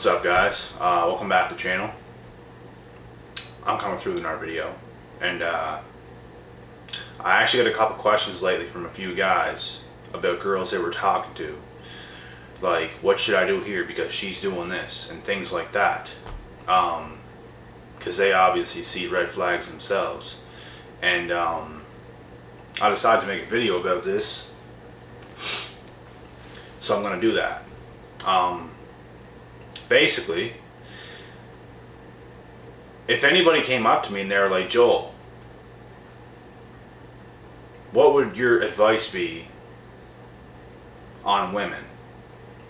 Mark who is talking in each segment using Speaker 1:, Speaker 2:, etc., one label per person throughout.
Speaker 1: What's up, guys? Welcome back to the channel. I'm coming through with another video, and I actually got a couple questions lately from a few guys about girls they were talking to, like, what should I do here because she's doing this and things like that, because they obviously see red flags themselves. And I decided to make a video about this, so I'm going to do that. Basically, if anybody came up to me and they were like, Joel, what would your advice be on women?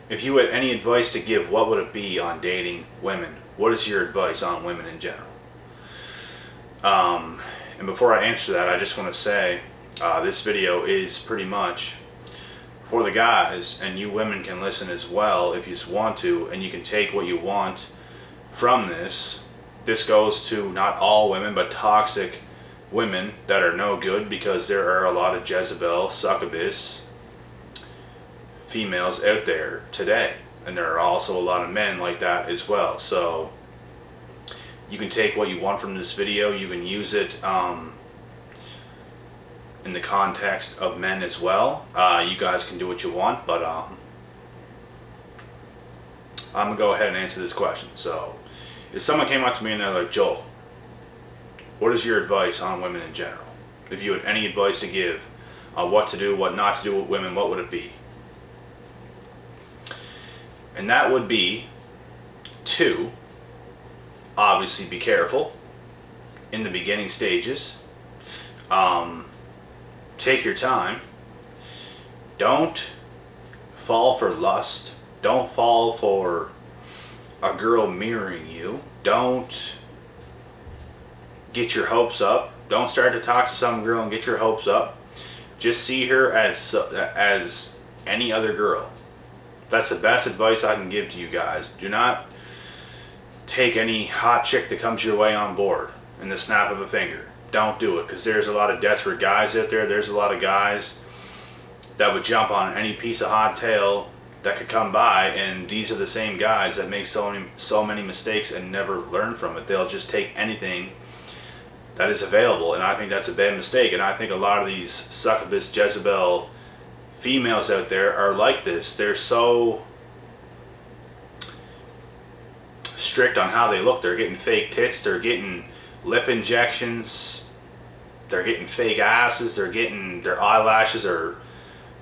Speaker 1: If you had any advice to give, what would it be on dating women? What is your advice on women in general? And before I answer that, I just want to say this video is pretty much for the guys, and you women can listen as well if you want to, and you can take what you want from this. This goes to not all women, but toxic women that are no good, because there are a lot of Jezebel, succubus females out there today, and there are also a lot of men like that as well. So you can take what you want from this video. You can use it in the context of men as well. You guys can do what you want, but I'm gonna go ahead and answer this question. So if someone came up to me and they're like, Joel, what is your advice on women in general? If you had any advice to give on what to do, what not to do with women, what would it be? And that would be to obviously be careful in the beginning stages. Take your time. Don't fall for lust. Don't fall for a girl mirroring you. Don't get your hopes up. Don't start to talk to some girl and get your hopes up. Just see her as any other girl. That's the best advice I can give to you guys. Do not take any hot chick that comes your way on board in the snap of a finger. Don't do it, because there's a lot of desperate guys out there. There's a lot of guys that would jump on any piece of hot tail that could come by, and these are the same guys that make so many mistakes and never learn from it. They'll just take anything that is available, and I think that's a bad mistake. And I think a lot of these succubus Jezebel females out there are like this. They're so strict on how they look. They're getting fake tits, they're getting lip injections, they're getting fake asses, they're getting, their eyelashes are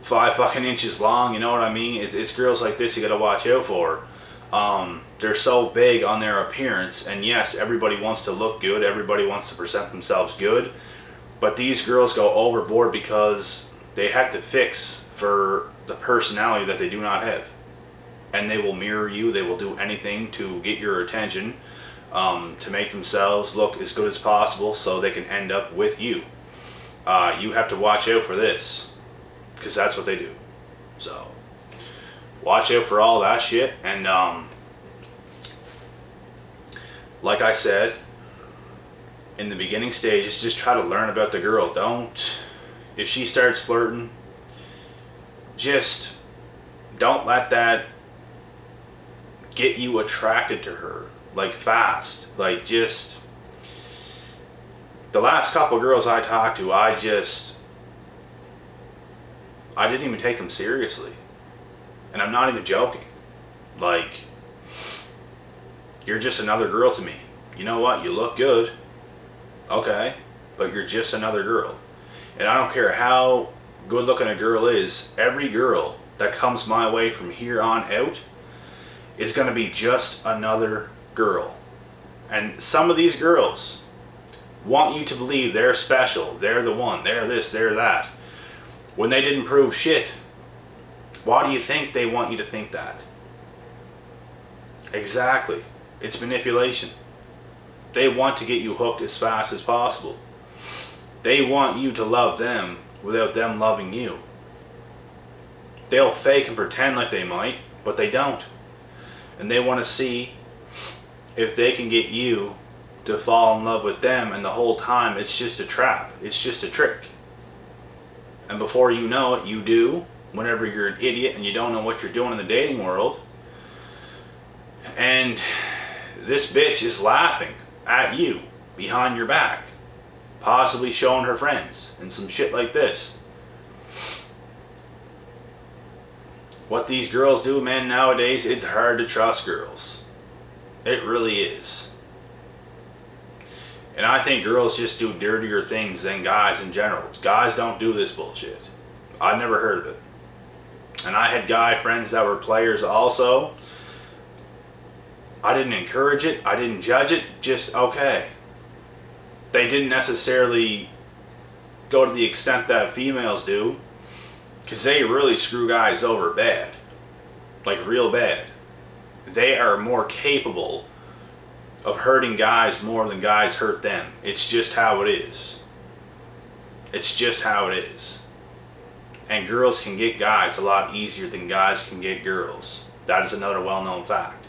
Speaker 1: 5 fucking inches long, you know what I mean? It's girls like this you gotta watch out for. They're so big on their appearance, and yes, everybody wants to look good, everybody wants to present themselves good, but these girls go overboard because they have to fix for the personality that they do not have. And they will mirror you, they will do anything to get your attention, to make themselves look as good as possible so they can end up with you. You have to watch out for this, because that's what they do. So watch out for all that shit. And like I said, in the beginning stages, just try to learn about the girl. If she starts flirting, just don't let that get you attracted to her like fast. Like, just the last couple girls I talked to, I didn't even take them seriously, and I'm not even joking. Like, you're just another girl to me. You know what, you look good, okay, but you're just another girl. And I don't care how good looking a girl is, every girl that comes my way from here on out is going to be just another girl. And some of these girls want you to believe they're special, they're the one, they're this, they're that, when they didn't prove shit. Why do you think they want you to think that? Exactly. It's manipulation. They want to get you hooked as fast as possible. They want you to love them without them loving you. They'll fake and pretend like they might, but they don't. And they want to see if they can get you to fall in love with them, and the whole time it's just a trap. It's just a trick. And before you know it, you do, whenever you're an idiot and you don't know what you're doing in the dating world. And this bitch is laughing at you behind your back, possibly showing her friends and some shit like this. What these girls do, man, nowadays, it's hard to trust girls. It really is. And I think girls just do dirtier things than guys in general. Guys don't do this bullshit. I've never heard of it. And I had guy friends that were players also. I didn't encourage it. I didn't judge it. Just okay. They didn't necessarily go to the extent that females do. Because they really screw guys over bad. Like real bad. They are more capable of hurting guys more than guys hurt them. It's just how it is. It's just how it is. And girls can get guys a lot easier than guys can get girls. That is another well-known fact.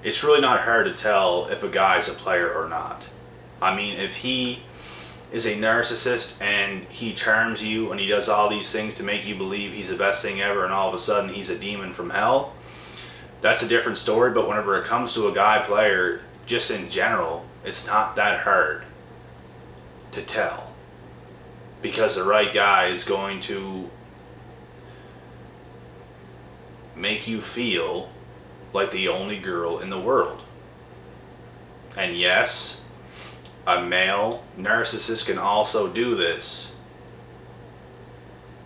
Speaker 1: It's really not hard to tell if a guy's a player or not. I mean, if he is a narcissist and he charms you and he does all these things to make you believe he's the best thing ever and all of a sudden he's a demon from hell, that's a different story. But whenever it comes to a guy player, just in general, it's not that hard to tell. Because the right guy is going to make you feel like the only girl in the world. And yes, a male narcissist can also do this.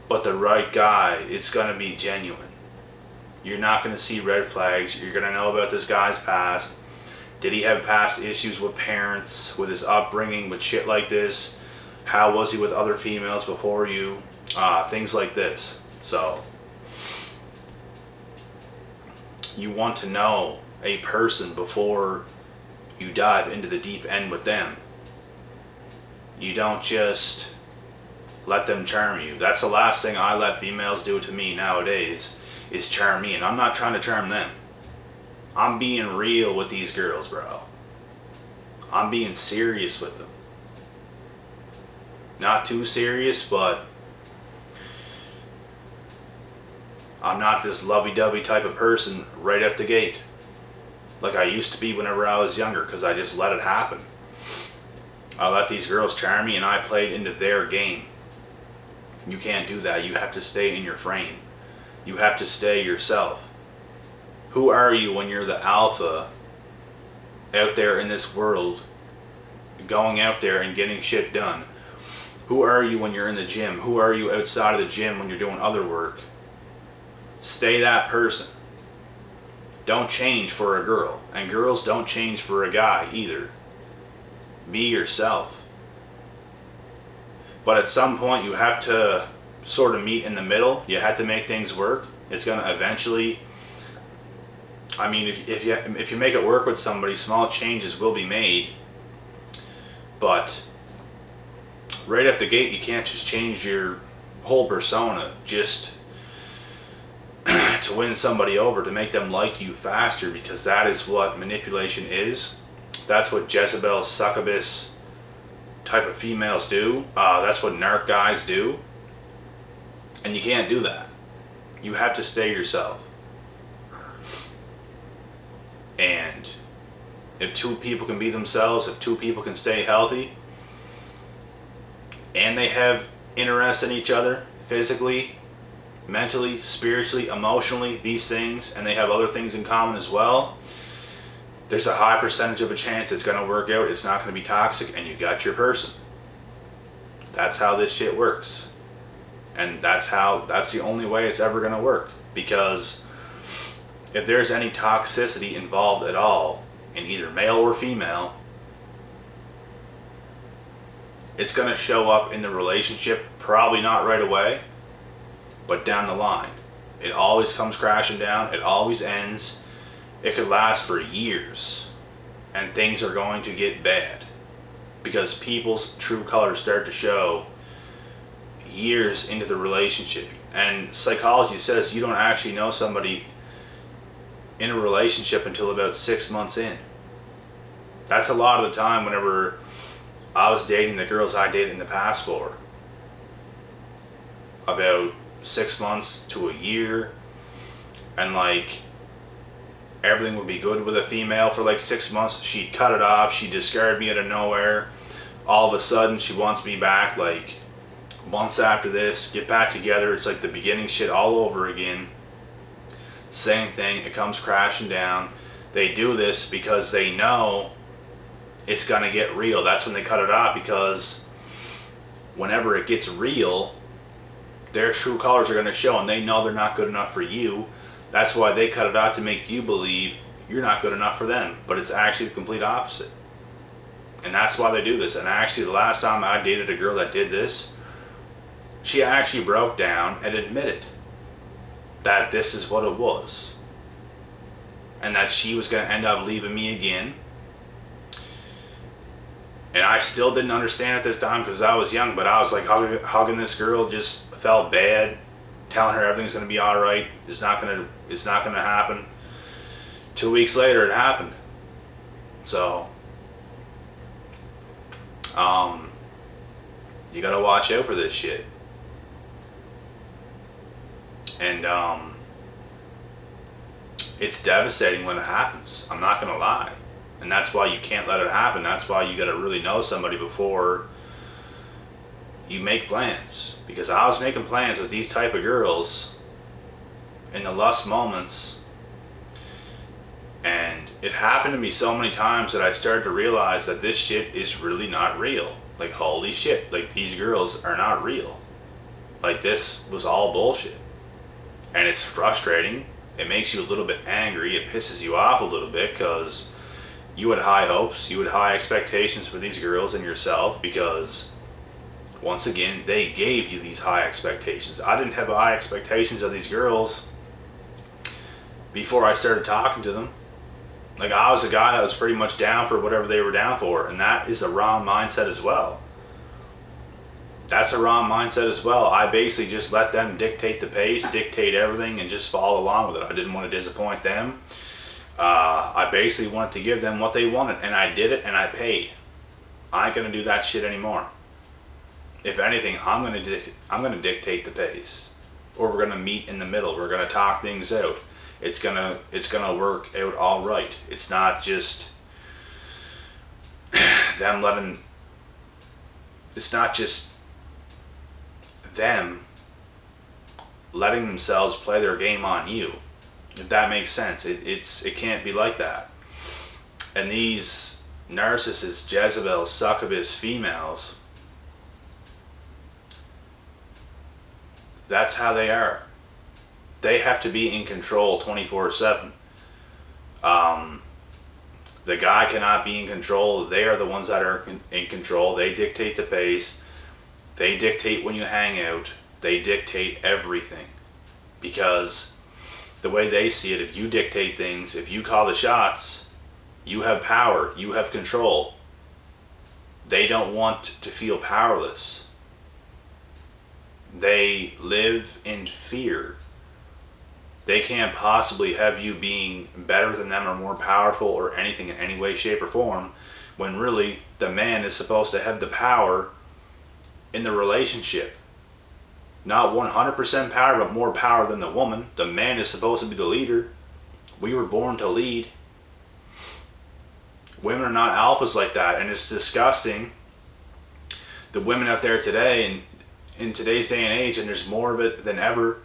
Speaker 1: But the right guy, it's going to be genuine. You're not going to see red flags. You're going to know about this guy's past. Did he have past issues with parents, with his upbringing, with shit like this? How was he with other females before you? Things like this. So, you want to know a person before you dive into the deep end with them. You don't just let them charm you. That's the last thing I let females do to me nowadays, is charm me. And I'm not trying to charm them. I'm being real with these girls, bro. I'm being serious with them. Not too serious, but I'm not this lovey-dovey type of person right out the gate like I used to be whenever I was younger, because I just let it happen. I let these girls charm me and I played into their game. You can't do that. You have to stay in your frame. You have to stay yourself. Who are you when you're the alpha out there in this world, going out there and getting shit done? Who are you when you're in the gym? Who are you outside of the gym when you're doing other work? Stay that person. Don't change for a girl. And girls don't change for a guy either. Be yourself. But at some point you have to sort of meet in the middle. You have to make things work. It's going to eventually... I mean, if you make it work with somebody, small changes will be made. But right at the gate, you can't just change your whole persona just to win somebody over, to make them like you faster, because that is what manipulation is. That's what Jezebel, succubus type of females do. That's what narc guys do. And you can't do that. You have to stay yourself. And if two people can be themselves, if two people can stay healthy, and they have interest in each other, physically, mentally, spiritually, emotionally, these things, and they have other things in common as well, there's a high percentage of a chance it's going to work out. It's not going to be toxic, and you got your person. That's how this shit works. And that's the only way it's ever going to work. Because if there's any toxicity involved at all, in either male or female, it's going to show up in the relationship, probably not right away, but down the line. It always comes crashing down. It always ends. It could last for years, and things are going to get bad because people's true colors start to show years into the relationship. And psychology says you don't actually know somebody in a relationship until about 6 months in. That's a lot of the time whenever I was dating the girls I dated in the past for. about 6 months to a year, and like everything would be good with a female for like 6 months. She'd cut it off, she'd discard me out of nowhere. All of a sudden she wants me back like months after this, get back together. It's like the beginning shit all over again. Same thing, it comes crashing down. They do this because they know it's gonna get real. That's when they cut it off, because whenever it gets real, their true colors are gonna show, and they know they're not good enough for you. That's why they cut it out, to make you believe you're not good enough for them. But it's actually the complete opposite. And that's why they do this. And actually, the last time I dated a girl that did this, she actually broke down and admitted that this is what it was. And that she was going to end up leaving me again. And I still didn't understand at this time because I was young, but I was like hugging this girl, just felt bad, telling her everything's going to be all right. It's not going to happen. 2 weeks later, it happened. So, you got to watch out for this shit. And, it's devastating when it happens. I'm not going to lie. And that's why you can't let it happen. That's why you got to really know somebody before you make plans. Because I was making plans with these type of girls in the lust moments, and it happened to me so many times that I started to realize that this shit is really not real. Like, holy shit, like, these girls are not real. Like, this was all bullshit. And it's frustrating. It makes you a little bit angry. It pisses you off a little bit, because you had high hopes, you had high expectations for these girls and yourself, because once again, they gave you these high expectations. I didn't have high expectations of these girls before I started talking to them. Like, I was a guy that was pretty much down for whatever they were down for, and that is a wrong mindset as well. That's a wrong mindset as well. I basically just let them dictate the pace, dictate everything, and just follow along with it. I didn't want to disappoint them. I basically wanted to give them what they wanted, and I did it, and I paid. I ain't gonna do that shit anymore. If anything, I'm gonna dictate the pace, or we're gonna meet in the middle. We're gonna talk things out. It's gonna work out all right. It's not just them letting. It's not just them letting themselves play their game on you. If that makes sense, it can't be like that. And these narcissists, Jezebel, succubus females, that's how they are. They have to be in control 24/7. The guy cannot be in control. They are the ones that are in control. They dictate the pace. They dictate when you hang out. They dictate everything. Because the way they see it, if you dictate things, if you call the shots, you have power, you have control. They don't want to feel powerless. They live in fear. They can't possibly have you being better than them or more powerful or anything in any way, shape, or form, when really the man is supposed to have the power in the relationship. Not 100% power, but more power than the woman. The man is supposed to be the leader. We were born to lead. Women are not alphas like that, and it's disgusting. The women out there today, and in today's day and age, and there's more of it than ever,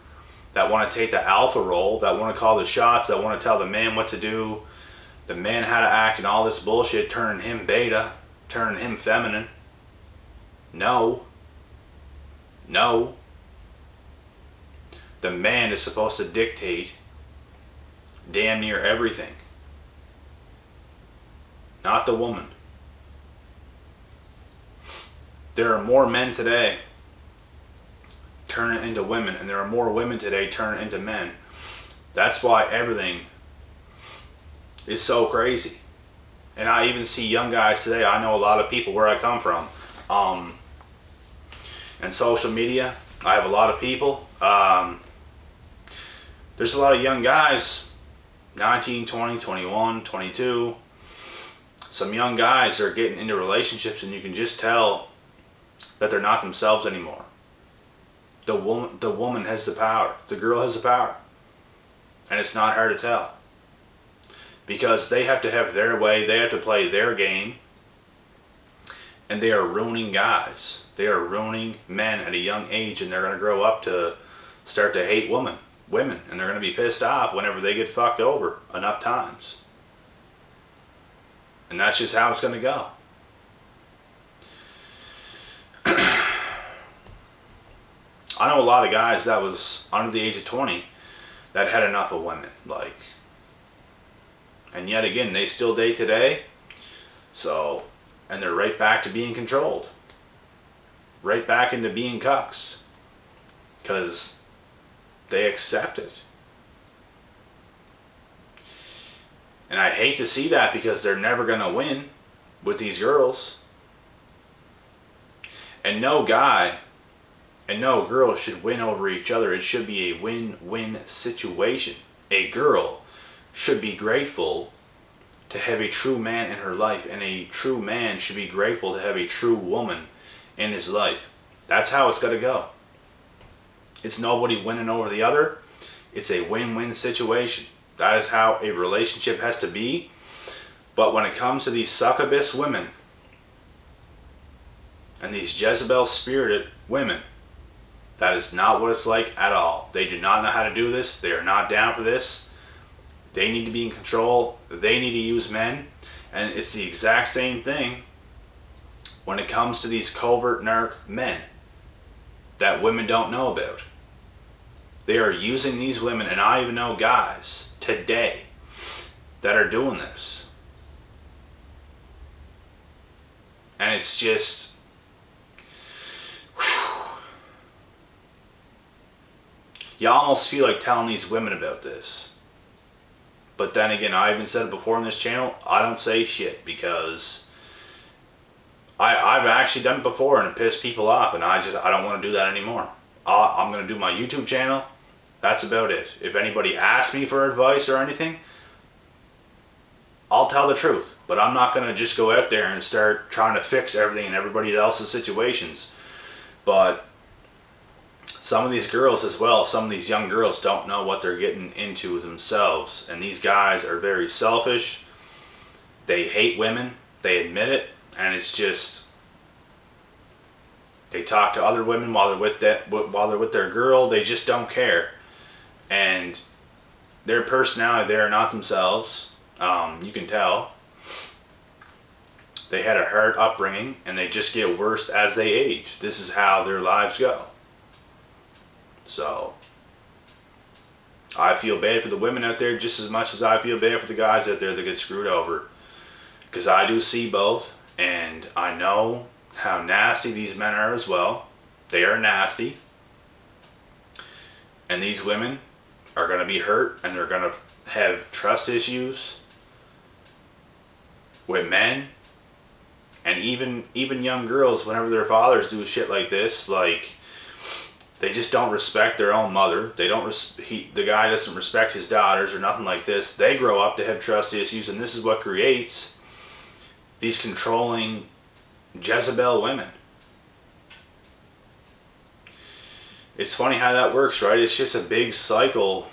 Speaker 1: that want to take the alpha role, that want to call the shots, that want to tell the man what to do, the man how to act, and all this bullshit, turning him beta, turning him feminine. No. The man is supposed to dictate damn near everything, not the woman. There are more men today turning into women, and there are more women today turning into men. That's why everything is so crazy. And I even see young guys today. I know a lot of people where I come from. And social media, I have a lot of people. There's a lot of young guys, 19, 20, 21, 22. Some young guys are getting into relationships, and you can just tell that they're not themselves anymore. The woman has the power. The girl has the power. And it's not hard to tell. Because they have to have their way. They have to play their game. And they are ruining guys. They are ruining men at a young age. And they're going to grow up to start to hate women. And they're going to be pissed off whenever they get fucked over enough times. And that's just how it's going to go. I know a lot of guys that was under the age of 20 that had enough of women, and yet again, they still date today. So, and they're right back to being controlled. Right back into being cucks. Because they accept it. And I hate to see that because they're never going to win with these girls. And no guy and no girl should win over each other. It should be a win-win situation. A girl should be grateful to have a true man in her life, and a true man should be grateful to have a true woman in his life. That's how it's got to go. It's nobody winning over the other. It's a win-win situation. That is how a relationship has to be. But when it comes to these succubus women and these Jezebel-spirited women, that is not what it's like at all. They do not know how to do this. They are not down for this. They need to be in control. They need to use men. And it's the exact same thing when it comes to these covert narc men that women don't know about. They are using these women, and I even know guys today that are doing this. And it's just... you almost feel like telling these women about this. But then again, I even said it before on this channel, I don't say shit because I've actually done it before and it pissed people off, and I don't want to do that anymore. I'm going to do my YouTube channel. That's about it. If anybody asks me for advice or anything, I'll tell the truth. But I'm not going to just go out there and start trying to fix everything in everybody else's situations. But some of these girls as well, some of these young girls don't know what they're getting into themselves. And these guys are very selfish. They hate women. They admit it. And it's just, they talk to other women while they're with their girl. They just don't care. And their personality, they are not themselves. You can tell. They had a hard upbringing and they just get worse as they age. This is how their lives go. So, I feel bad for the women out there just as much as I feel bad for the guys out there that get screwed over. Because I do see both, and I know how nasty these men are as well. They are nasty. And these women are going to be hurt, and they're going to have trust issues with men. And even young girls, whenever their fathers do shit like this, they just don't respect their own mother. They don't. The guy doesn't respect his daughters or nothing like this. They grow up to have trust issues, and this is what creates these controlling Jezebel women. It's funny how that works, right? It's just a big cycle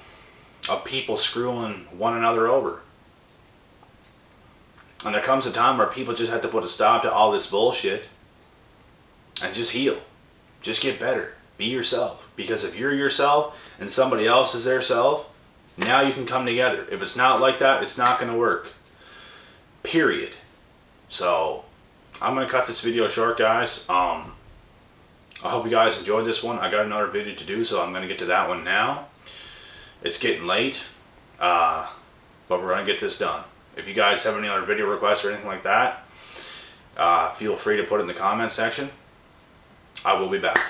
Speaker 1: of people screwing one another over. And there comes a time where people just have to put a stop to all this bullshit and just heal. Just get better. Be yourself. Because if you're yourself and somebody else is their self, now you can come together. If it's not like that, it's not going to work. Period. So, I'm going to cut this video short, guys. I hope you guys enjoyed this one. I got another video to do, so I'm going to get to that one now. It's getting late, but we're going to get this done. If you guys have any other video requests or anything like that, feel free to put it in the comment section. I will be back.